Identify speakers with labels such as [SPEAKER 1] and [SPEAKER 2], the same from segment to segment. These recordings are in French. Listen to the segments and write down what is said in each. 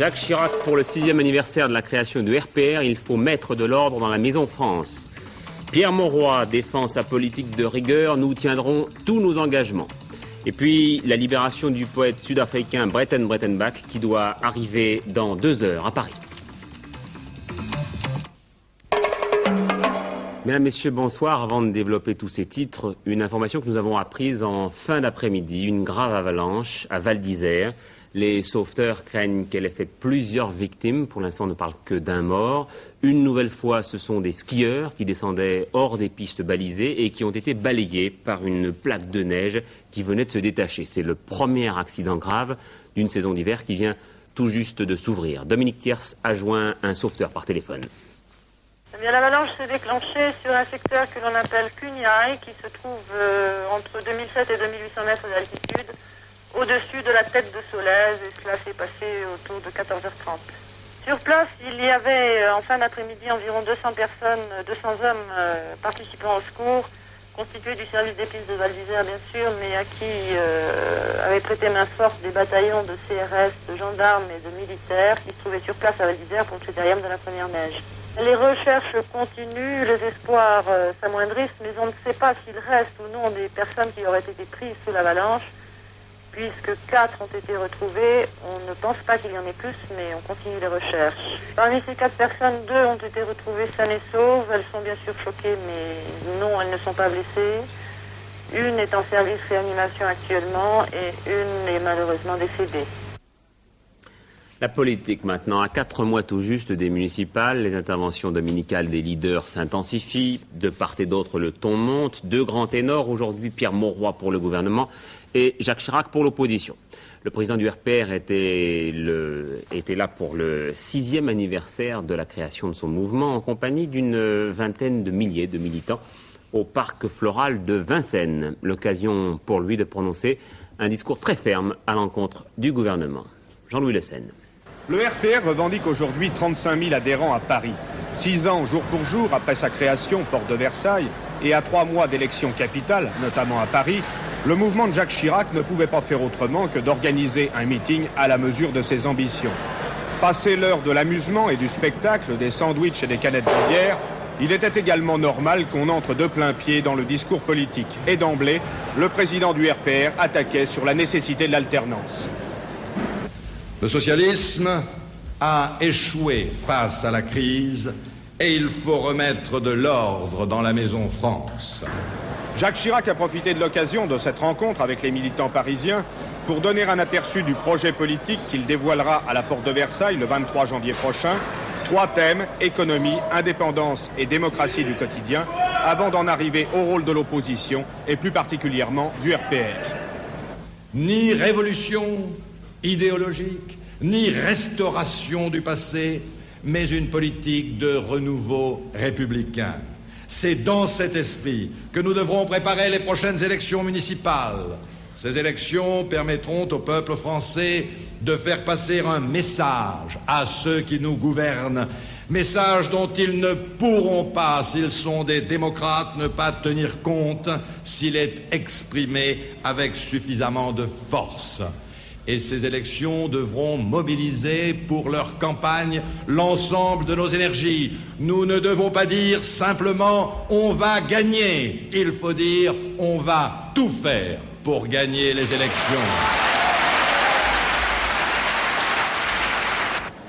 [SPEAKER 1] Jacques Chirac pour le 6e anniversaire de la création du RPR, il faut mettre de l'ordre dans la Maison France. Pierre Mauroy défend sa politique de rigueur, nous tiendrons tous nos engagements. Et puis la libération du poète sud-africain Bretten Breitenbach qui doit arriver dans 2 heures à Paris. Mesdames, Messieurs, bonsoir. Avant de développer tous ces titres, une information que nous avons apprise en fin d'après-midi, une grave avalanche à Val d'Isère. Les sauveteurs craignent qu'elle ait fait plusieurs victimes. Pour l'instant, on ne parle que d'un mort. Une nouvelle fois, ce sont des skieurs qui descendaient hors des pistes balisées et qui ont été balayés par une plaque de neige qui venait de se détacher. C'est le premier accident grave d'une saison d'hiver qui vient tout juste de s'ouvrir. Dominique Thiers a joint un sauveteur par téléphone.
[SPEAKER 2] Eh bien, l'avalanche s'est déclenchée sur un secteur que l'on appelle Cugnaille, qui se trouve entre 2007 et 2800 mètres d'altitude, au-dessus de la tête de Solèze, et cela s'est passé autour de 14h30. Sur place, il y avait en fin d'après-midi environ 200 personnes, 200 hommes participant au secours, constitués du service d'épices de Val d'Isère bien sûr, mais à qui avaient prêté main forte des bataillons de CRS, de gendarmes et de militaires qui se trouvaient sur place à Val d'Isère pour le critérium de la première neige. Les recherches continuent, les espoirs s'amoindrissent, mais on ne sait pas s'il reste ou non des personnes qui auraient été prises sous l'avalanche, puisque 4 ont été retrouvées. On ne pense pas qu'il y en ait plus, mais on continue les recherches. Parmi ces 4 personnes, 2 ont été retrouvées saines et sauves. Elles sont bien sûr choquées, mais non, elles ne sont pas blessées. Une est en service réanimation actuellement et une est malheureusement décédée.
[SPEAKER 1] La politique maintenant, à 4 mois tout juste des municipales, les interventions dominicales des leaders s'intensifient, de part et d'autre le ton monte, 2 grands ténors, aujourd'hui Pierre Mauroy pour le gouvernement et Jacques Chirac pour l'opposition. Le président du RPR était là pour le 6e anniversaire de la création de son mouvement en compagnie d'une vingtaine de milliers de militants au parc floral de Vincennes. L'occasion pour lui de prononcer un discours très ferme à l'encontre du gouvernement. Jean-Louis Le Senne.
[SPEAKER 3] Le RPR revendique aujourd'hui 35 000 adhérents à Paris. 6 ans jour pour jour après sa création, porte de Versailles, et à 3 mois d'élections capitales, notamment à Paris, le mouvement de Jacques Chirac ne pouvait pas faire autrement que d'organiser un meeting à la mesure de ses ambitions. Passé l'heure de l'amusement et du spectacle, des sandwichs et des canettes de bière, il était également normal qu'on entre de plein pied dans le discours politique. Et d'emblée, le président du RPR attaquait sur la nécessité de l'alternance.
[SPEAKER 4] Le socialisme a échoué face à la crise et il faut remettre de l'ordre dans la Maison France.
[SPEAKER 3] Jacques Chirac a profité de l'occasion de cette rencontre avec les militants parisiens pour donner un aperçu du projet politique qu'il dévoilera à la porte de Versailles le 23 janvier prochain. 3 thèmes, économie, indépendance et démocratie du quotidien, avant d'en arriver au rôle de l'opposition et plus particulièrement du RPR.
[SPEAKER 4] Ni révolution idéologique, ni restauration du passé, mais une politique de renouveau républicain. C'est dans cet esprit que nous devrons préparer les prochaines élections municipales. Ces élections permettront au peuple français de faire passer un message à ceux qui nous gouvernent, message dont ils ne pourront pas, s'ils sont des démocrates, ne pas tenir compte s'il est exprimé avec suffisamment de force. Et ces élections devront mobiliser pour leur campagne l'ensemble de nos énergies. Nous ne devons pas dire simplement « on va gagner ». Il faut dire « on va tout faire pour gagner les élections ».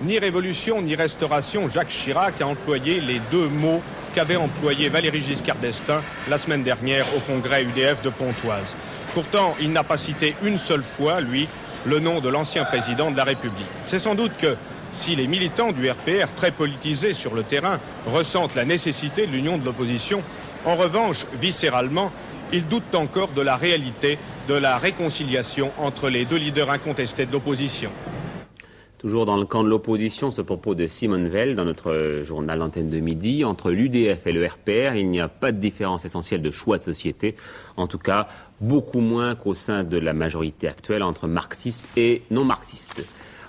[SPEAKER 3] Ni révolution, ni restauration, Jacques Chirac a employé les 2 mots qu'avait employé Valéry Giscard d'Estaing la semaine dernière au congrès UDF de Pontoise. Pourtant, il n'a pas cité une seule fois, lui, le nom de l'ancien président de la République. C'est sans doute que si les militants du RPR, très politisés sur le terrain, ressentent la nécessité de l'union de l'opposition, en revanche, viscéralement, ils doutent encore de la réalité de la réconciliation entre les 2 leaders incontestés de l'opposition.
[SPEAKER 1] Toujours dans le camp de l'opposition, ce propos de Simone Veil dans notre journal L'Antenne de Midi. Entre l'UDF et le RPR, il n'y a pas de différence essentielle de choix de société. En tout cas, beaucoup moins qu'au sein de la majorité actuelle entre marxistes et non-marxistes.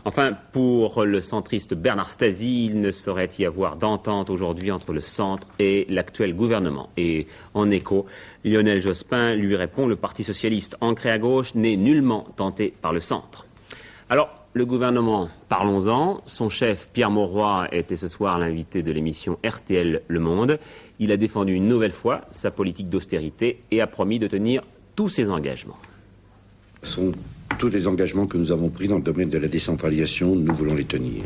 [SPEAKER 1] Enfin, pour le centriste Bernard Stasi, il ne saurait y avoir d'entente aujourd'hui entre le centre et l'actuel gouvernement. Et en écho, Lionel Jospin lui répond, le Parti socialiste ancré à gauche n'est nullement tenté par le centre. Alors, le gouvernement, parlons-en. Son chef, Pierre Mauroy, était ce soir l'invité de l'émission RTL Le Monde. Il a défendu une nouvelle fois sa politique d'austérité et a promis de tenir tous ses engagements.
[SPEAKER 5] Ce sont tous les engagements que nous avons pris dans le domaine de la décentralisation, nous voulons les tenir.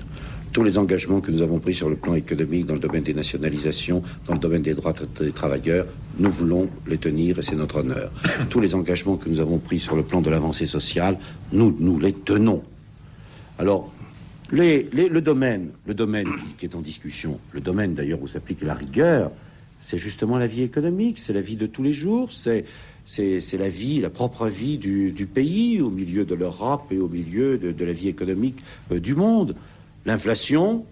[SPEAKER 5] Tous les engagements que nous avons pris sur le plan économique, dans le domaine des nationalisations, dans le domaine des droits des travailleurs, nous voulons les tenir et c'est notre honneur. Tous les engagements que nous avons pris sur le plan de l'avancée sociale, nous les tenons. Alors, le domaine qui est en discussion, le domaine d'ailleurs où s'applique la rigueur, c'est justement la vie économique, c'est la vie de tous les jours, c'est la vie, la propre vie du pays, au milieu de l'Europe et au milieu de la vie économique du monde. L'inflation,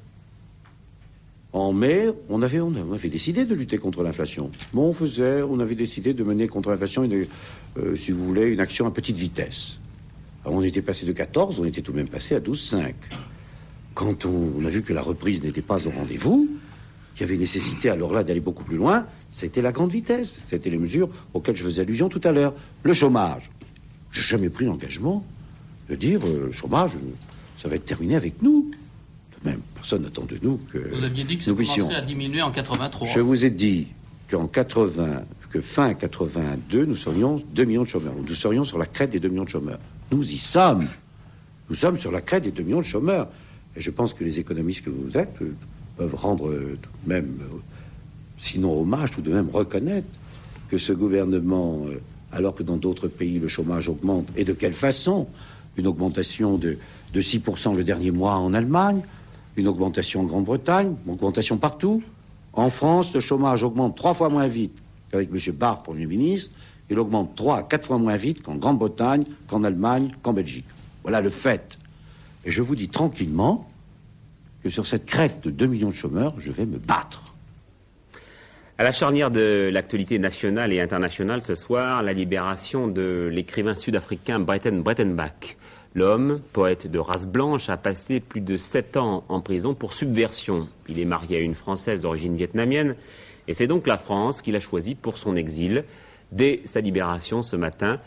[SPEAKER 5] en mai, on avait décidé de lutter contre l'inflation. Bon, on avait décidé de mener contre l'inflation, si vous voulez, une action à petite vitesse. Alors, on était passé de 14, on était tout de même passé à 12,5. Quand on a vu que la reprise n'était pas au rendez-vous, qu'il y avait nécessité alors là d'aller beaucoup plus loin, c'était la grande vitesse. C'était les mesures auxquelles je faisais allusion tout à l'heure. Le chômage. Je n'ai jamais pris l'engagement de dire le chômage, ça va être terminé avec nous. Même personne n'attend de nous que
[SPEAKER 6] vous aviez dit que ça commencerait à diminuer en 83.
[SPEAKER 5] Je vous ai dit que fin 82, nous serions 2 millions de chômeurs. Nous serions sur la crête des 2 millions de chômeurs. Nous y sommes. Nous sommes sur la crête des 2 millions de chômeurs. Et je pense que les économistes que vous êtes peuvent rendre tout de même, sinon hommage, tout de même reconnaître que ce gouvernement, alors que dans d'autres pays le chômage augmente, et de quelle façon? Une augmentation de 6% le dernier mois en Allemagne, une augmentation en Grande-Bretagne, une augmentation partout. En France, le chômage augmente 3 fois moins vite qu'avec M. Barre, Premier ministre. Il augmente 3 à 4 fois moins vite qu'en Grande-Bretagne, qu'en Allemagne, qu'en Belgique. Voilà le fait. Et je vous dis tranquillement que sur cette crête de 2 millions de chômeurs, je vais me battre.
[SPEAKER 1] À la charnière de l'actualité nationale et internationale ce soir, la libération de l'écrivain sud-africain Breitenbach. L'homme, poète de race blanche, a passé plus de 7 ans en prison pour subversion. Il est marié à une Française d'origine vietnamienne et c'est donc la France qu'il a choisie pour son exil. Dès sa libération ce matin,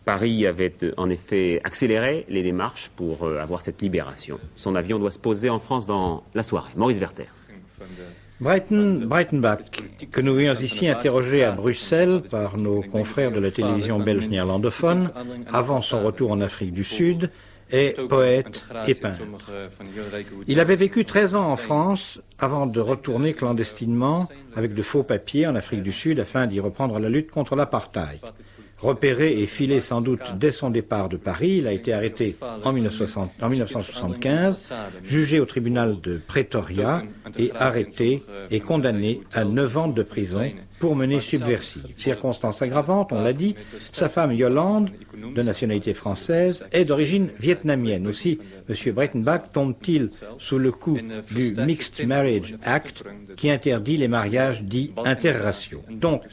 [SPEAKER 1] Paris avait en effet accéléré les démarches pour avoir cette libération. Son avion doit se poser en France dans la soirée. Maurice Werther.
[SPEAKER 7] Breitenbach, que nous voyons ici interrogé à Bruxelles par nos confrères de la télévision belge néerlandophone, avant son retour en Afrique du Sud, est poète et peintre. Il avait vécu 13 ans en France avant de retourner clandestinement avec de faux papiers en Afrique du Sud afin d'y reprendre la lutte contre l'apartheid. Repéré et filé sans doute dès son départ de Paris, il a été arrêté en 1975, jugé au tribunal de Pretoria et arrêté et condamné à 9 ans de prison pour mener subversive. Circonstance aggravante, on l'a dit, sa femme Yolande, de nationalité française, est d'origine vietnamienne. Aussi, M. Breitenbach tombe-t-il sous le coup du Mixed Marriage Act qui interdit les mariages dits interraciaux. Donc,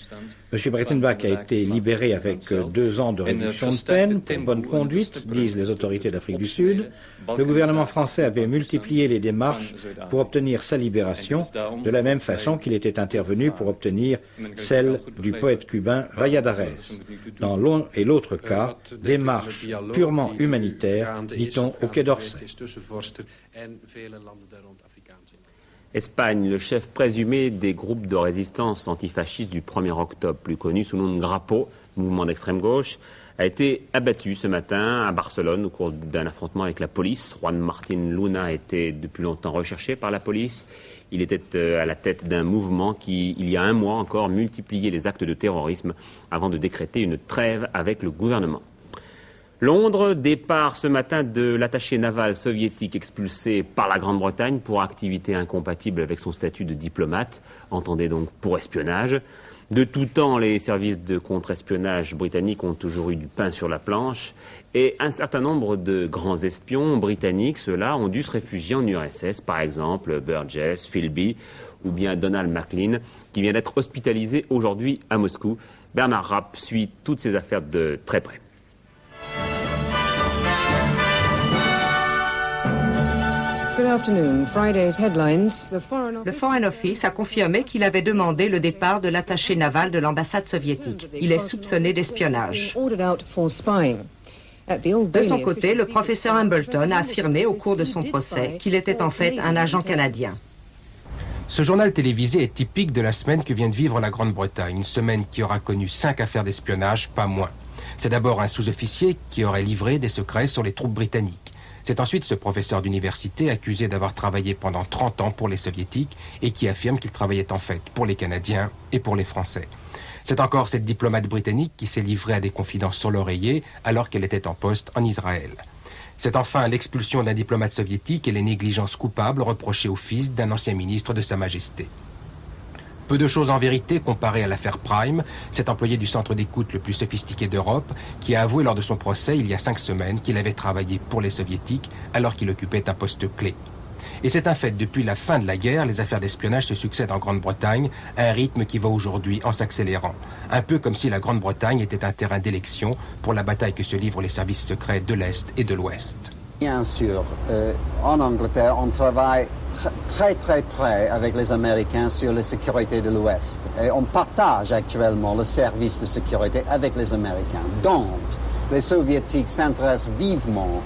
[SPEAKER 7] M. Breitenbach a été libéré avec 2 ans de réduction de peine pour bonne conduite, disent les autorités d'Afrique du Sud. Le gouvernement français avait multiplié les démarches pour obtenir sa libération, de la même façon qu'il était intervenu pour obtenir celle du poète cubain Valladares. Dans l'un et l'autre cas, démarche purement humanitaire, dit-on au Quai d'Orsay.
[SPEAKER 1] Espagne, le chef présumé des groupes de résistance antifascistes du 1er octobre, plus connu sous le nom de Grapo, mouvement d'extrême gauche, a été abattu ce matin à Barcelone au cours d'un affrontement avec la police. Juan Martín Luna était depuis longtemps recherché par la police. Il était à la tête d'un mouvement qui, il y a un mois encore, multipliait les actes de terrorisme avant de décréter une trêve avec le gouvernement. Londres, départ ce matin de l'attaché naval soviétique expulsé par la Grande-Bretagne pour activité incompatible avec son statut de diplomate, entendez donc pour espionnage. De tout temps, les services de contre-espionnage britanniques ont toujours eu du pain sur la planche et un certain nombre de grands espions britanniques, ceux-là, ont dû se réfugier en URSS, par exemple Burgess, Philby ou bien Donald Maclean, qui vient d'être hospitalisé aujourd'hui à Moscou. Bernard Rapp suit toutes ces affaires de très près.
[SPEAKER 8] Le Foreign Office a confirmé qu'il avait demandé le départ de l'attaché naval de l'ambassade soviétique. Il est soupçonné d'espionnage. De son côté, le professeur Hambleton a affirmé au cours de son procès qu'il était en fait un agent canadien.
[SPEAKER 9] Ce journal télévisé est typique de la semaine que vient de vivre la Grande-Bretagne, une semaine qui aura connu 5 affaires d'espionnage, pas moins. C'est d'abord un sous-officier qui aurait livré des secrets sur les troupes britanniques. C'est ensuite ce professeur d'université accusé d'avoir travaillé pendant 30 ans pour les soviétiques et qui affirme qu'il travaillait en fait pour les Canadiens et pour les Français. C'est encore cette diplomate britannique qui s'est livrée à des confidences sur l'oreiller alors qu'elle était en poste en Israël. C'est enfin l'expulsion d'un diplomate soviétique et les négligences coupables reprochées au fils d'un ancien ministre de Sa Majesté. Peu de choses en vérité comparées à l'affaire Prime, cet employé du centre d'écoute le plus sophistiqué d'Europe, qui a avoué lors de son procès il y a 5 semaines qu'il avait travaillé pour les soviétiques alors qu'il occupait un poste clé. Et c'est un fait, depuis la fin de la guerre, les affaires d'espionnage se succèdent en Grande-Bretagne à un rythme qui va aujourd'hui en s'accélérant. Un peu comme si la Grande-Bretagne était un terrain d'élection pour la bataille que se livrent les services secrets de l'Est et de l'Ouest.
[SPEAKER 10] Bien sûr, en Angleterre, on travaille très près avec les Américains sur la sécurité de l'Ouest. Et on partage actuellement le service de sécurité avec les Américains. Donc, les Soviétiques s'intéressent vivement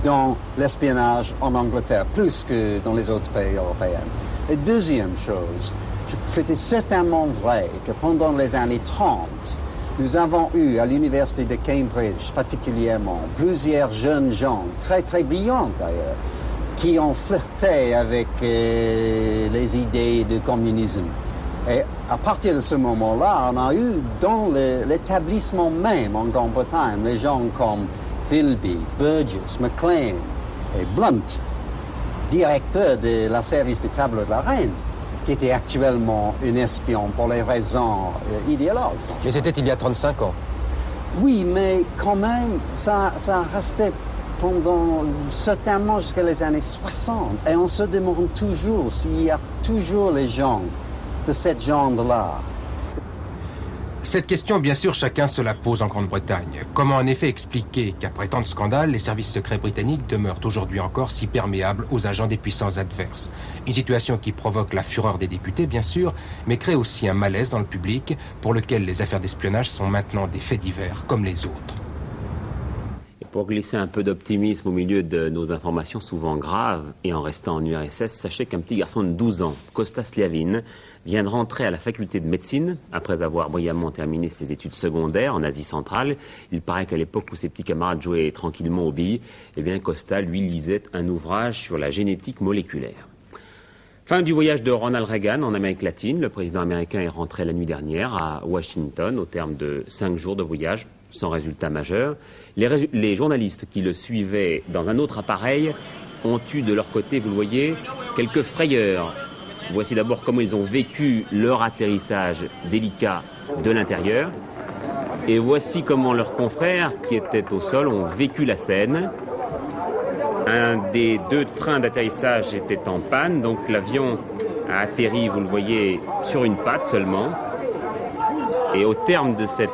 [SPEAKER 10] dans l'espionnage en Angleterre, plus que dans les autres pays européens. Et deuxième chose, c'était certainement vrai que pendant les années 30, nous avons eu à l'université de Cambridge particulièrement plusieurs jeunes gens, très brillants d'ailleurs, qui ont flirté avec les idées du communisme. Et à partir de ce moment-là, on a eu dans l'établissement même en Grande-Bretagne, les gens comme Philby, Burgess, McLean et Blunt, directeur de la service du tableau de la reine, qui était actuellement un espion pour les raisons idéologiques.
[SPEAKER 9] Mais c'était il y a 35 ans.
[SPEAKER 10] Oui, mais quand même, ça restait pendant certainement jusqu'à les années 60. Et on se demande toujours s'il y a toujours les gens de cette genre-là.
[SPEAKER 9] Cette question, bien sûr, chacun se la pose en Grande-Bretagne. Comment en effet expliquer qu'après tant de scandales, les services secrets britanniques demeurent aujourd'hui encore si perméables aux agents des puissances adverses? Une situation qui provoque la fureur des députés, bien sûr, mais crée aussi un malaise dans le public pour lequel les affaires d'espionnage sont maintenant des faits divers comme les autres.
[SPEAKER 1] Et pour glisser un peu d'optimisme au milieu de nos informations souvent graves et en restant en URSS, sachez qu'un petit garçon de 12 ans, Kostas Sliavin, vient de rentrer à la faculté de médecine après avoir brillamment terminé ses études secondaires en Asie centrale. Il paraît qu'à l'époque où ses petits camarades jouaient tranquillement aux billes, eh bien Kostas, lui, lisait un ouvrage sur la génétique moléculaire. Fin du voyage de Ronald Reagan en Amérique latine. Le président américain est rentré la nuit dernière à Washington au terme de 5 jours de voyage sans résultat majeur. Les journalistes qui le suivaient dans un autre appareil ont eu de leur côté, vous le voyez, quelques frayeurs. Voici d'abord comment ils ont vécu leur atterrissage délicat de l'intérieur. Et voici comment leurs confrères qui étaient au sol ont vécu la scène. Un des 2 trains d'atterrissage était en panne, donc l'avion a atterri, vous le voyez, sur une patte seulement. Et au terme de cet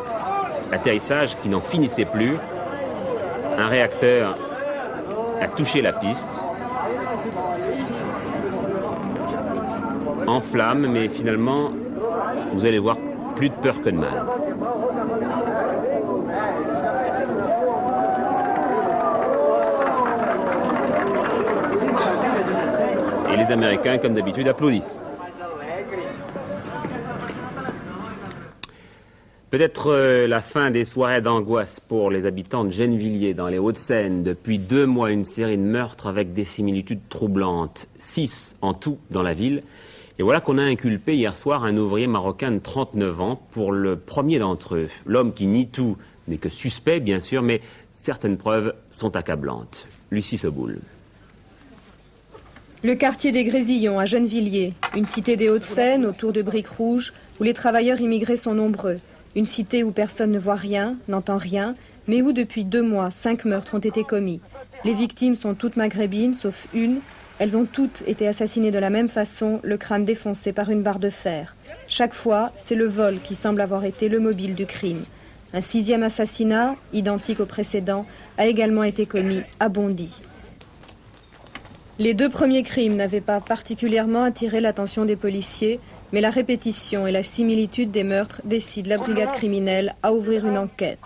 [SPEAKER 1] atterrissage qui n'en finissait plus, un réacteur a touché la piste, en flammes, mais finalement, vous allez voir, plus de peur que de mal. Et les Américains, comme d'habitude, applaudissent. Peut-être la fin des soirées d'angoisse pour les habitants de Gennevilliers dans les Hauts-de-Seine. Depuis 2 mois, une série de meurtres avec des similitudes troublantes. 6 en tout dans la ville. Et voilà qu'on a inculpé hier soir un ouvrier marocain de 39 ans pour le premier d'entre eux. L'homme qui nie tout n'est que suspect, bien sûr, mais certaines preuves sont accablantes. Lucie Soboul.
[SPEAKER 11] Le quartier des Grésillons à Gennevilliers, une cité des Hauts-de-Seine autour de briques rouges où les travailleurs immigrés sont nombreux. Une cité où personne ne voit rien, n'entend rien, mais où depuis 2 mois, 5 meurtres ont été commis. Les victimes sont toutes maghrébines, sauf une. Elles ont toutes été assassinées de la même façon, le crâne défoncé par une barre de fer. Chaque fois, c'est le vol qui semble avoir été le mobile du crime. Un 6e assassinat, identique au précédent, a également été commis à Bondy. Les 2 premiers crimes n'avaient pas particulièrement attiré l'attention des policiers, Mais la répétition et la similitude des meurtres décident la brigade criminelle à ouvrir une enquête.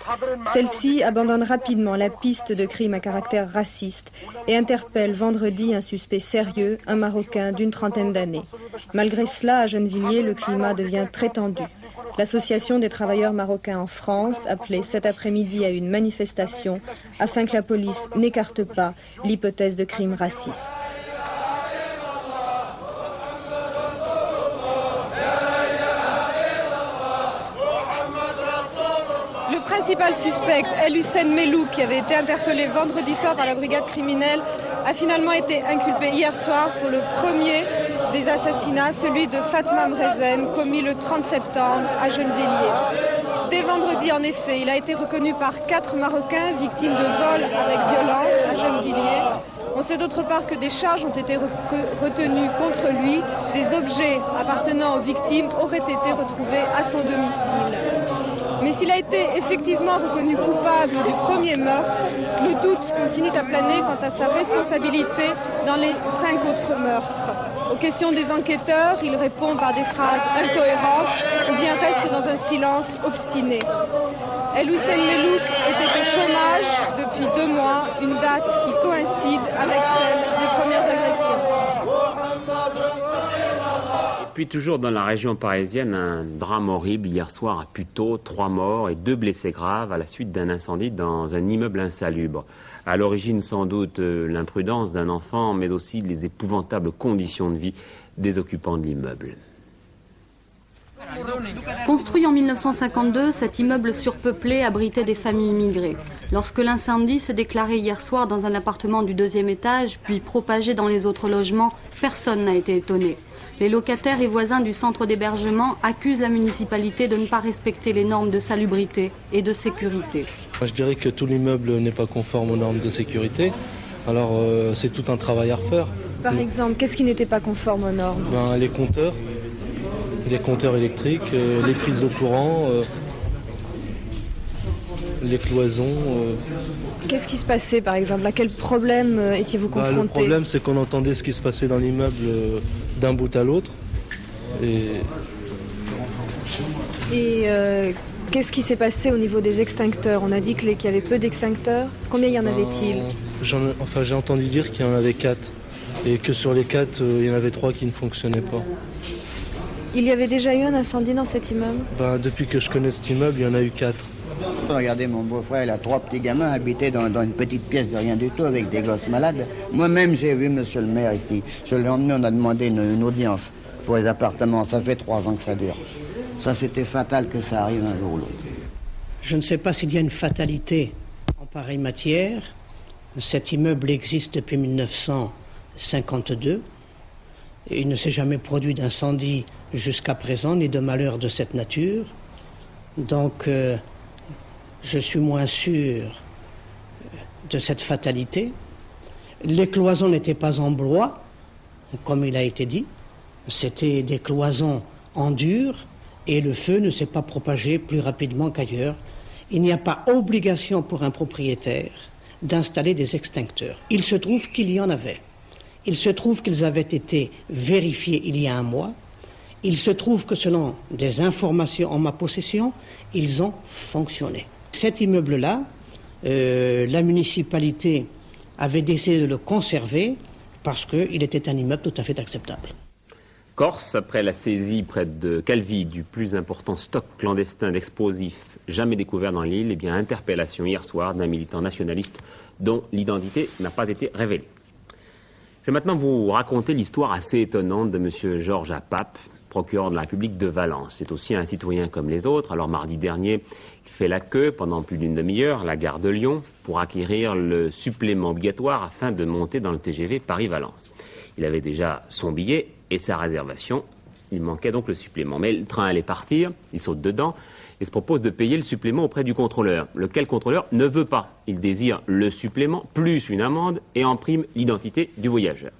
[SPEAKER 11] Celle-ci abandonne rapidement la piste de crimes à caractère raciste et interpelle vendredi un suspect sérieux, un Marocain d'une trentaine d'années. Malgré cela, à Gennevilliers, le climat devient très tendu. L'Association des travailleurs marocains en France appelait cet après-midi à une manifestation afin que la police n'écarte pas l'hypothèse de crime raciste. Le principal suspect, El Hussein Melou, qui avait été interpellé vendredi soir par la brigade criminelle, a finalement été inculpé hier soir pour le premier des assassinats, celui de Fatma Mrezen, commis le 30 septembre à Gennevilliers. Dès vendredi, en effet, il a été reconnu par 4 Marocains victimes de vol avec violence à Gennevilliers. On sait d'autre part que des charges ont été retenues contre lui. Des objets appartenant aux victimes auraient été retrouvés à son domicile. Mais s'il a été effectivement reconnu coupable du premier meurtre, le doute continue à planer quant à sa responsabilité dans les 5 autres meurtres. Aux questions des enquêteurs, il répond par des phrases incohérentes ou bien reste dans un silence obstiné. El Hussein Melouk était au chômage depuis 2 mois, une date qui coïncide avec celle des premières agressions.
[SPEAKER 1] Et puis toujours dans la région parisienne, un drame horrible hier soir à Puteaux, 3 morts et 2 blessés graves à la suite d'un incendie dans un immeuble insalubre. À l'origine sans doute l'imprudence d'un enfant, mais aussi les épouvantables conditions de vie des occupants de l'immeuble.
[SPEAKER 12] Construit en 1952, cet immeuble surpeuplé abritait des familles immigrées. Lorsque l'incendie s'est déclaré hier soir dans un appartement du 2e étage, puis propagé dans les autres logements, personne n'a été étonné. Les locataires et voisins du centre d'hébergement accusent la municipalité de ne pas respecter les normes de salubrité et de sécurité.
[SPEAKER 13] Je dirais que tout l'immeuble n'est pas conforme aux normes de sécurité. Alors c'est tout un travail à refaire.
[SPEAKER 11] Par exemple, qu'est-ce qui n'était pas conforme aux normes?
[SPEAKER 13] Les compteurs électriques, les prises de courant, les cloisons.
[SPEAKER 11] Qu'est-ce qui se passait par exemple? À quel problème étiez-vous confronté?
[SPEAKER 13] Le problème, c'est qu'on entendait ce qui se passait dans l'immeuble d'un bout à l'autre. Et
[SPEAKER 11] qu'est-ce qui s'est passé au niveau des extincteurs? On a dit qu'il y avait peu d'extincteurs. Combien y en avait-il?
[SPEAKER 13] J'ai entendu dire qu'il y en avait 4. Et que sur les 4, il y en avait 3 qui ne fonctionnaient pas.
[SPEAKER 11] Il y avait déjà eu un incendie dans cet immeuble?
[SPEAKER 13] Depuis que je connais cet immeuble, il y en a eu 4.
[SPEAKER 14] Regardez, mon beau-frère, il a 3 petits gamins habités dans une petite pièce de rien du tout avec des gosses malades. Moi-même, j'ai vu monsieur le maire ici. Je l'ai emmené, on a demandé une audience pour les appartements. Ça fait 3 ans que ça dure. Ça, c'était fatal que ça arrive un jour ou l'autre.
[SPEAKER 15] Je ne sais pas s'il y a une fatalité en pareille matière. Cet immeuble existe depuis 1952. Et il ne s'est jamais produit d'incendie jusqu'à présent, ni de malheur de cette nature. Donc, je suis moins sûr de cette fatalité. Les cloisons n'étaient pas en bois, comme il a été dit. C'était des cloisons en dur et le feu ne s'est pas propagé plus rapidement qu'ailleurs. Il n'y a pas obligation pour un propriétaire d'installer des extincteurs. Il se trouve qu'il y en avait. Il se trouve qu'ils avaient été vérifiés il y a 1 mois. Il se trouve que selon des informations en ma possession, ils ont fonctionné. Cet immeuble-là, la municipalité avait décidé de le conserver parce qu'il était un immeuble tout à fait acceptable.
[SPEAKER 1] Corse, après la saisie près de Calvi du plus important stock clandestin d'explosifs jamais découvert dans l'île, interpellation hier soir d'un militant nationaliste dont l'identité n'a pas été révélée. Je vais maintenant vous raconter l'histoire assez étonnante de M. Georges Apap, procureur de la République de Valence. C'est aussi un citoyen comme les autres. Alors mardi dernier, il fait la queue pendant plus d'une demi-heure à la gare de Lyon pour acquérir le supplément obligatoire afin de monter dans le TGV Paris-Valence. Il avait déjà son billet et sa réservation. Il manquait donc le supplément. Mais le train allait partir, il saute dedans et se propose de payer le supplément auprès du contrôleur. Lequel contrôleur ne veut pas. Il désire le supplément plus une amende et en prime l'identité du voyageur.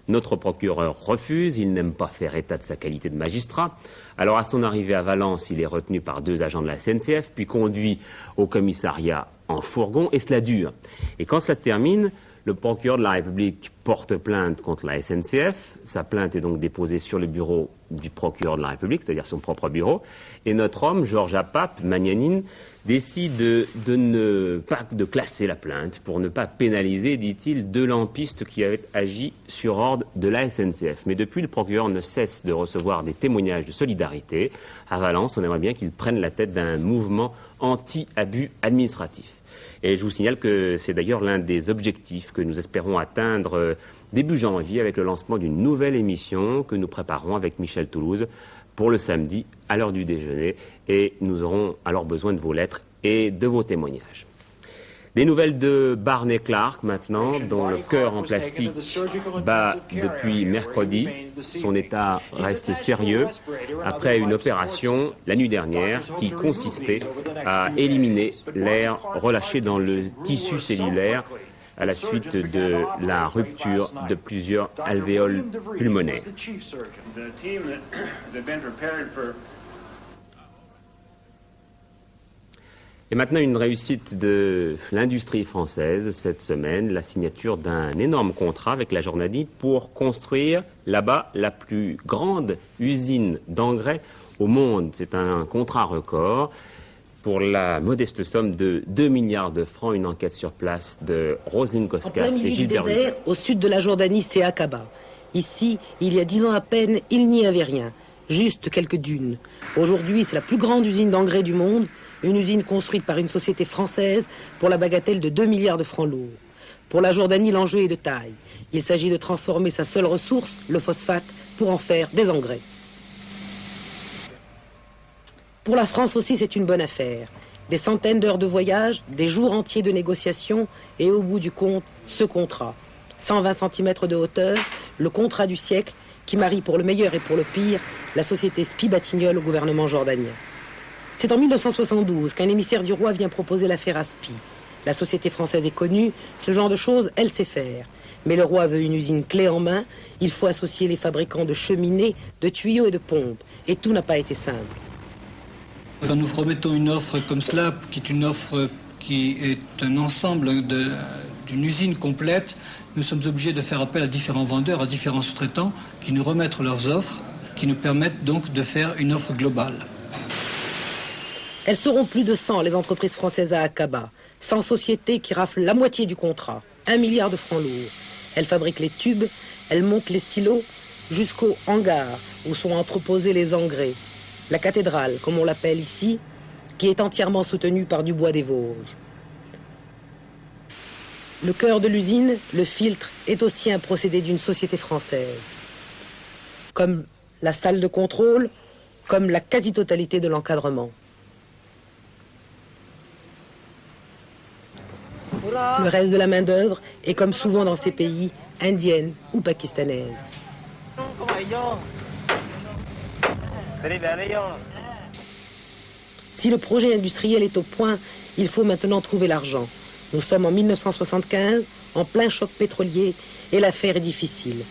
[SPEAKER 1] Notre procureur refuse, il n'aime pas faire état de sa qualité de magistrat. Alors à son arrivée à Valence, il est retenu par 2 agents de la SNCF, puis conduit au commissariat en fourgon, et cela dure. Et quand cela se termine, Le procureur de la République porte plainte contre la SNCF. Sa plainte est donc déposée sur le bureau du procureur de la République, c'est-à-dire son propre bureau. Et notre homme, Georges Apap, magnanime, décide de classer la plainte pour ne pas pénaliser, dit-il, deux lampistes qui avaient agi sur ordre de la SNCF. Mais depuis, le procureur ne cesse de recevoir des témoignages de solidarité. À Valence, on aimerait bien qu'il prenne la tête d'un mouvement anti-abus administratif. Et je vous signale que c'est d'ailleurs l'un des objectifs que nous espérons atteindre début janvier avec le lancement d'une nouvelle émission que nous préparons avec Michel Toulouse pour le samedi à l'heure du déjeuner. Et nous aurons alors besoin de vos lettres et de vos témoignages. Des nouvelles de Barney Clark maintenant, dont le cœur en plastique bat depuis mercredi. Son état reste sérieux après une opération la nuit dernière qui consistait à éliminer l'air relâché dans le tissu cellulaire à la suite de la rupture de plusieurs alvéoles pulmonaires. Et maintenant, une réussite de l'industrie française cette semaine, la signature d'un énorme contrat avec la Jordanie pour construire là-bas la plus grande usine d'engrais au monde. C'est un contrat record pour la modeste somme de 2 milliards de francs. Une enquête sur place de Roselyne Koskas et Gilbert Désert,
[SPEAKER 16] au sud de la Jordanie, c'est Aqaba. Ici, il y a 10 ans à peine, il n'y avait rien, juste quelques dunes. Aujourd'hui, c'est la plus grande usine d'engrais du monde. Une usine construite par une société française pour la bagatelle de 2 milliards de francs lourds. Pour la Jordanie, l'enjeu est de taille. Il s'agit de transformer sa seule ressource, le phosphate, pour en faire des engrais. Pour la France aussi, c'est une bonne affaire. Des centaines d'heures de voyage, des jours entiers de négociations et au bout du compte, ce contrat. 120 cm de hauteur, le contrat du siècle qui marie pour le meilleur et pour le pire la société Spi-Batignolles au gouvernement jordanien. C'est en 1972 qu'un émissaire du roi vient proposer l'affaire Aspi. La société française est connue, ce genre de choses, elle sait faire. Mais le roi veut une usine clé en main, il faut associer les fabricants de cheminées, de tuyaux et de pompes. Et tout n'a pas été simple.
[SPEAKER 17] Quand nous promettons une offre comme cela, qui est une offre qui est un ensemble d'une usine complète, nous sommes obligés de faire appel à différents vendeurs, à différents sous-traitants, qui nous remettent leurs offres, qui nous permettent donc de faire une offre globale.
[SPEAKER 16] Elles seront plus de 100, les entreprises françaises à Aqaba. 100 sociétés qui raflent la moitié du contrat. 1 milliard de francs lourds. Elles fabriquent les tubes, elles montent les silos, jusqu'au hangar où sont entreposés les engrais. La cathédrale, comme on l'appelle ici, qui est entièrement soutenue par du bois des Vosges. Le cœur de l'usine, le filtre, est aussi un procédé d'une société française. Comme la salle de contrôle, comme la quasi-totalité de l'encadrement. Le reste de la main-d'œuvre est, comme souvent dans ces pays, indienne ou pakistanaise. Si le projet industriel est au point, il faut maintenant trouver l'argent. Nous sommes en 1975, en plein choc pétrolier, et l'affaire est difficile.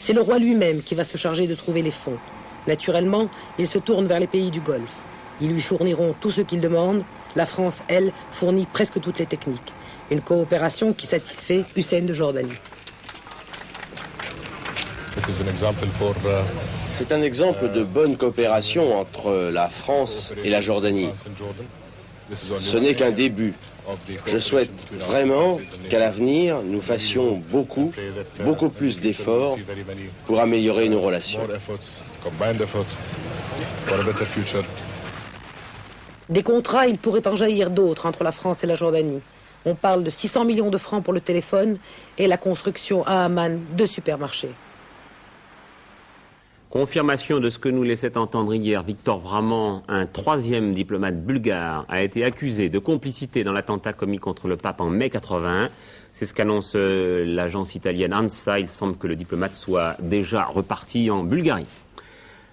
[SPEAKER 16] C'est le roi lui-même qui va se charger de trouver les fonds. Naturellement, il se tourne vers les pays du Golfe. Ils lui fourniront tout ce qu'il demande. La France, elle, fournit presque toutes les techniques. Une coopération qui satisfait Hussein de Jordanie.
[SPEAKER 18] C'est un exemple de bonne coopération entre la France et la Jordanie. Ce n'est qu'un début. Je souhaite vraiment qu'à l'avenir, nous fassions beaucoup plus d'efforts pour améliorer nos relations.
[SPEAKER 16] Des contrats, il pourrait en jaillir d'autres entre la France et la Jordanie. On parle de 600 millions de francs pour le téléphone et la construction à Amman de supermarchés.
[SPEAKER 1] Confirmation de ce que nous laissait entendre hier Victor Vraman, un troisième diplomate bulgare a été accusé de complicité dans l'attentat commis contre le pape en mai 81. C'est ce qu'annonce l'agence italienne ANSA. Il semble que le diplomate soit déjà reparti en Bulgarie.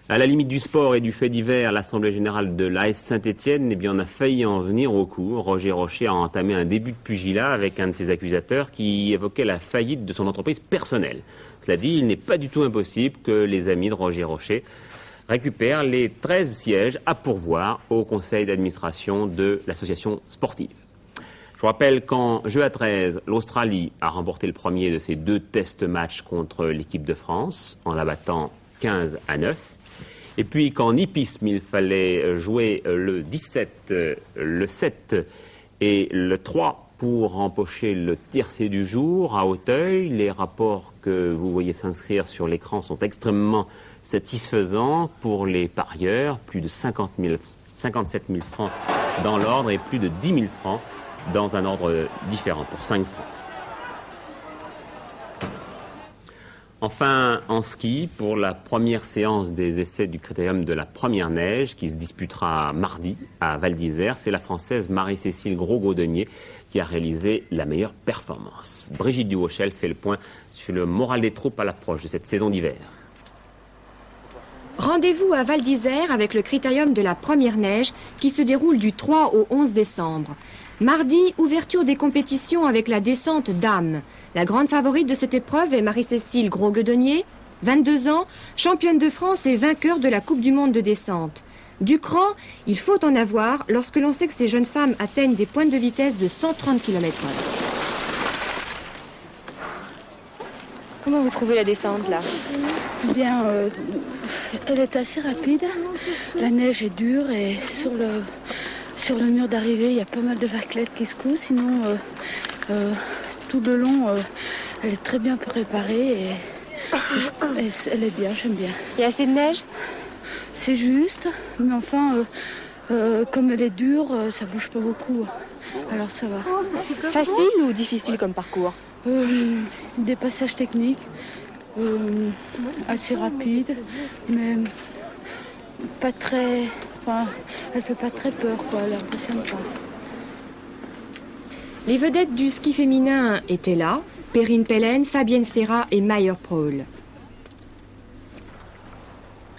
[SPEAKER 1] À la limite du sport et du fait divers, l'Assemblée générale de l'AS Saint-Étienne on a failli en venir au coup. Roger Rocher a entamé un début de pugilat avec un de ses accusateurs qui évoquait la faillite de son entreprise personnelle. Cela dit, il n'est pas du tout impossible que les amis de Roger Rocher récupèrent les 13 sièges à pourvoir au conseil d'administration de l'association sportive. Je vous rappelle qu'en jeu à 13, l'Australie a remporté le premier de ses 2 test matchs contre l'équipe de France en la battant 15-9. Et puis qu'en hippisme, il fallait jouer le 17, le 7 et le 3 pour empocher le tiercé du jour à Auteuil. Les rapports que vous voyez s'inscrire sur l'écran sont extrêmement satisfaisants pour les parieurs. Plus de 57 000 francs dans l'ordre et plus de 10 000 francs dans un ordre différent, pour 5 francs. Enfin, en ski, pour la première séance des essais du critérium de la première neige, qui se disputera mardi à Val d'Isère, c'est la Française Marie-Cécile Gros-Gaudenier qui a réalisé la meilleure performance. Brigitte Duhauchel fait le point sur le moral des troupes à l'approche de cette saison d'hiver.
[SPEAKER 19] Rendez-vous à Val d'Isère avec le critérium de la première neige qui se déroule du 3 au 11 décembre. Mardi, ouverture des compétitions avec la descente dames. La grande favorite de cette épreuve est Marie-Cécile Gros-Gaudenier, 22 ans, championne de France et vainqueur de la Coupe du Monde de descente. Du cran, il faut en avoir lorsque l'on sait que ces jeunes femmes atteignent des pointes de vitesse de 130 km/h.
[SPEAKER 11] Comment vous trouvez la descente là?
[SPEAKER 20] Bien, elle est assez rapide. La neige est dure et sur le mur d'arrivée, il y a pas mal de vaguelettes qui secouent. Sinon, tout le long, elle est très bien préparée et elle est bien, j'aime bien.
[SPEAKER 11] Il y a assez de neige?
[SPEAKER 20] C'est juste, mais enfin, comme elle est dure, ça bouge pas beaucoup. Alors ça va.
[SPEAKER 11] Facile ou difficile comme parcours?
[SPEAKER 20] Des passages techniques, assez rapides, mais pas très... Enfin, elle fait pas très peur, quoi, elle impressionne pas.
[SPEAKER 19] Les vedettes du ski féminin étaient là, Perrine Pellen, Fabienne Serra et Mayer Prohl.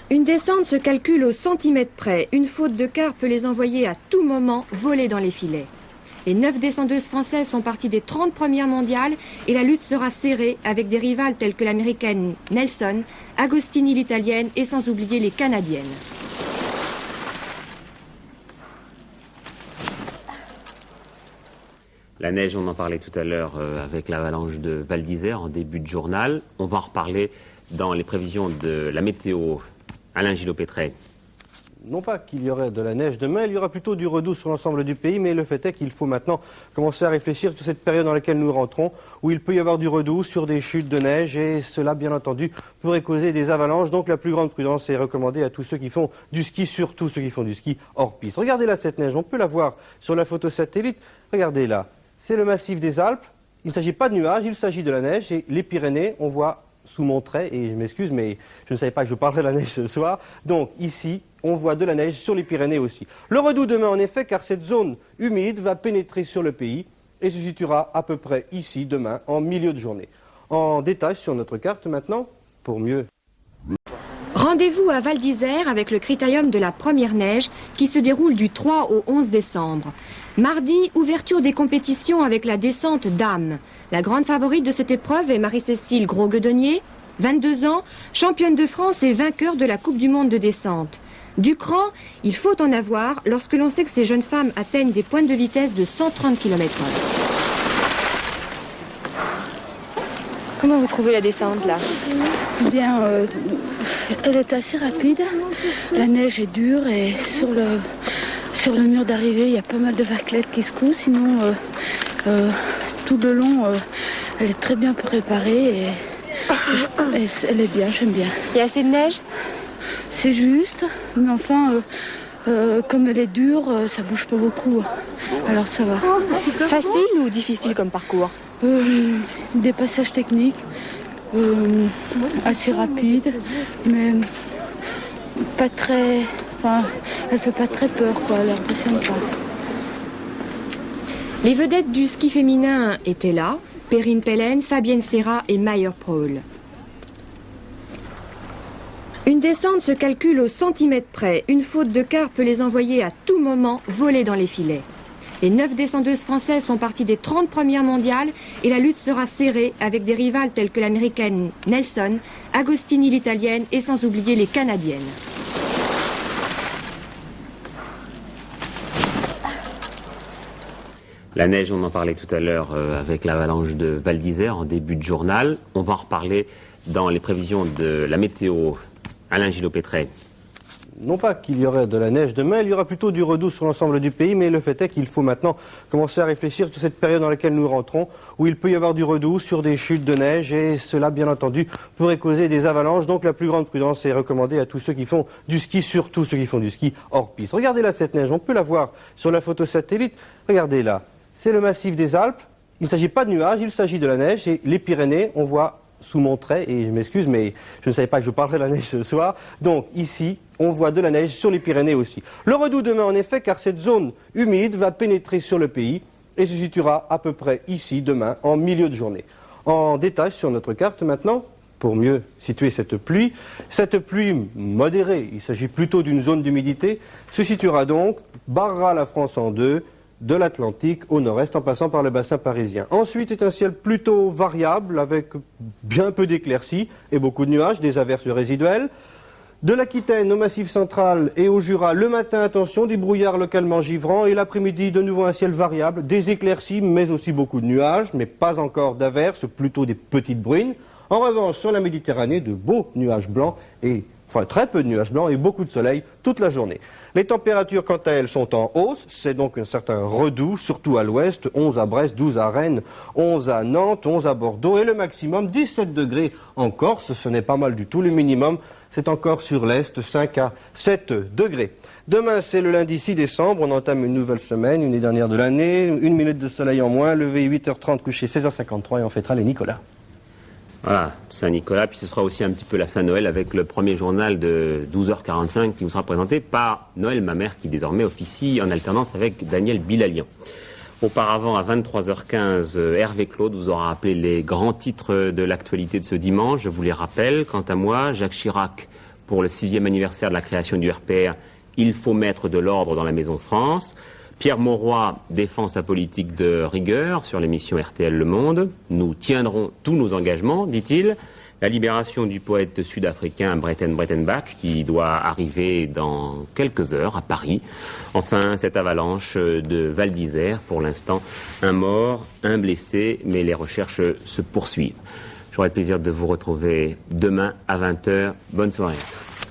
[SPEAKER 19] Une descente se calcule au centimètre près. Une faute de quart peut les envoyer à tout moment voler dans les filets. Les 9 descendeuses françaises sont parties des 30 premières mondiales et la lutte sera serrée avec des rivales telles que l'américaine Nelson, Agostini l'italienne et sans oublier les canadiennes.
[SPEAKER 1] La neige, on en parlait tout à l'heure avec l'avalanche de Val d'Isère en début de journal. On va en reparler dans les prévisions de la météo. Alain Gillot-Pétret.
[SPEAKER 21] Non pas qu'il y aurait de la neige demain, il y aura plutôt du redoux sur l'ensemble du pays, mais le fait est qu'il faut maintenant commencer à réfléchir sur cette période dans laquelle nous rentrons, où il peut y avoir du redoux sur des chutes de neige, et cela, bien entendu, pourrait causer des avalanches. Donc la plus grande prudence est recommandée à tous ceux qui font du ski, surtout ceux qui font du ski hors piste. Regardez là cette neige, on peut la voir sur la photo satellite. Regardez là, c'est le massif des Alpes. Il ne s'agit pas de nuages, il s'agit de la neige, et les Pyrénées, on voit sous mon trait, et je m'excuse, mais je ne savais pas que je parlerais de la neige ce soir. Donc ici, on voit de la neige sur les Pyrénées aussi. Le redoux demain, en effet, car cette zone humide va pénétrer sur le pays et se situera à peu près ici, demain, en milieu de journée. En détail sur notre carte maintenant, pour mieux.
[SPEAKER 19] Rendez-vous à Val d'Isère avec le critérium de la première neige qui se déroule du 3 au 11 décembre. Mardi, ouverture des compétitions avec la descente dames. La grande favorite de cette épreuve est Marie-Cécile Gros-Gaudenier, 22 ans, championne de France et vainqueur de la Coupe du Monde de descente. Du cran, il faut en avoir lorsque l'on sait que ces jeunes femmes atteignent des pointes de vitesse de 130 km/h.
[SPEAKER 11] Comment vous trouvez la descente là?
[SPEAKER 20] Bien, elle est assez rapide. La neige est dure et sur le mur d'arrivée, il y a pas mal de vaguelettes qui secouent. Sinon, tout le long, elle est très bien préparée et elle est bien, j'aime bien.
[SPEAKER 11] Il y a assez de neige?
[SPEAKER 20] C'est juste, mais enfin, comme elle est dure, ça bouge pas beaucoup. Alors ça va.
[SPEAKER 11] Facile ou difficile comme parcours?
[SPEAKER 20] Des passages techniques, assez rapides, mais pas très... Enfin, elle fait pas très peur, quoi, elle impressionne pas.
[SPEAKER 19] Les vedettes du ski féminin étaient là, Perrine Pellen, Fabienne Serra et Mayer Prohl. Une descente se calcule au centimètre près. Une faute de quart peut les envoyer à tout moment voler dans les filets. Les 9 descendeuses françaises sont parties des 30 premières mondiales et la lutte sera serrée avec des rivales telles que l'américaine Nelson, Agostini l'italienne et sans oublier les canadiennes.
[SPEAKER 1] La neige, on en parlait tout à l'heure avec l'avalanche de Val d'Isère en début de journal. On va en reparler dans les prévisions de la météo. Alain Gillot-Pétret.
[SPEAKER 21] Non pas qu'il y aurait de la neige demain, il y aura plutôt du redoux sur l'ensemble du pays, mais le fait est qu'il faut maintenant commencer à réfléchir sur cette période dans laquelle nous rentrons, où il peut y avoir du redoux sur des chutes de neige, et cela, bien entendu, pourrait causer des avalanches. Donc la plus grande prudence est recommandée à tous ceux qui font du ski, surtout ceux qui font du ski hors piste. Regardez là cette neige, on peut la voir sur la photo satellite. Regardez là, c'est le massif des Alpes. Il ne s'agit pas de nuages, il s'agit de la neige, et les Pyrénées, on voit sous mon trait, et je m'excuse, mais je ne savais pas que je parlerais de la neige ce soir. Donc ici, on voit de la neige sur les Pyrénées aussi. Le redoux demain en effet, car cette zone humide va pénétrer sur le pays et se situera à peu près ici demain en milieu de journée. En détail sur notre carte maintenant, pour mieux situer cette pluie modérée, il s'agit plutôt d'une zone d'humidité, se situera donc, barrera la France en deux, de l'Atlantique au nord-est en passant par le bassin parisien. Ensuite, c'est un ciel plutôt variable avec bien peu d'éclaircies et beaucoup de nuages, des averses résiduelles. De l'Aquitaine au Massif central et au Jura, le matin, attention, des brouillards localement givrants et l'après-midi, de nouveau un ciel variable, des éclaircies mais aussi beaucoup de nuages, mais pas encore d'averses, plutôt des petites bruines. En revanche, sur la Méditerranée, de beaux nuages blancs enfin très peu de nuages blancs et beaucoup de soleil toute la journée. Les températures, quant à elles, sont en hausse. C'est donc un certain redoux, surtout à l'ouest. 11 à Brest, 12 à Rennes, 11 à Nantes, 11 à Bordeaux. Et le maximum, 17 degrés en Corse. Ce n'est pas mal du tout. Le minimum, c'est encore sur l'est, 5 à 7 degrés. Demain, c'est le lundi 6 décembre. On entame une nouvelle semaine, une des dernières de l'année. 1 minute de soleil en moins. Levé 8h30, couché 16h53. Et on fêtera les Nicolas.
[SPEAKER 1] Voilà, Saint-Nicolas, puis ce sera aussi un petit peu la Saint-Noël avec le premier journal de 12h45 qui vous sera présenté par Noël Mamère qui désormais officie en alternance avec Daniel Bilalian. Auparavant, à 23h15, Hervé Claude vous aura rappelé les grands titres de l'actualité de ce dimanche. Je vous les rappelle. Quant à moi, Jacques Chirac, pour le 6e anniversaire de la création du RPR, il faut mettre de l'ordre dans la Maison France. Pierre Mauroy défend sa politique de rigueur sur l'émission RTL Le Monde. Nous tiendrons tous nos engagements, dit-il. La libération du poète sud-africain Bretten Brettenbach qui doit arriver dans quelques heures à Paris. Enfin, cette avalanche de Val d'Isère, pour l'instant, un mort, un blessé, mais les recherches se poursuivent. J'aurai le plaisir de vous retrouver demain à 20h. Bonne soirée à tous.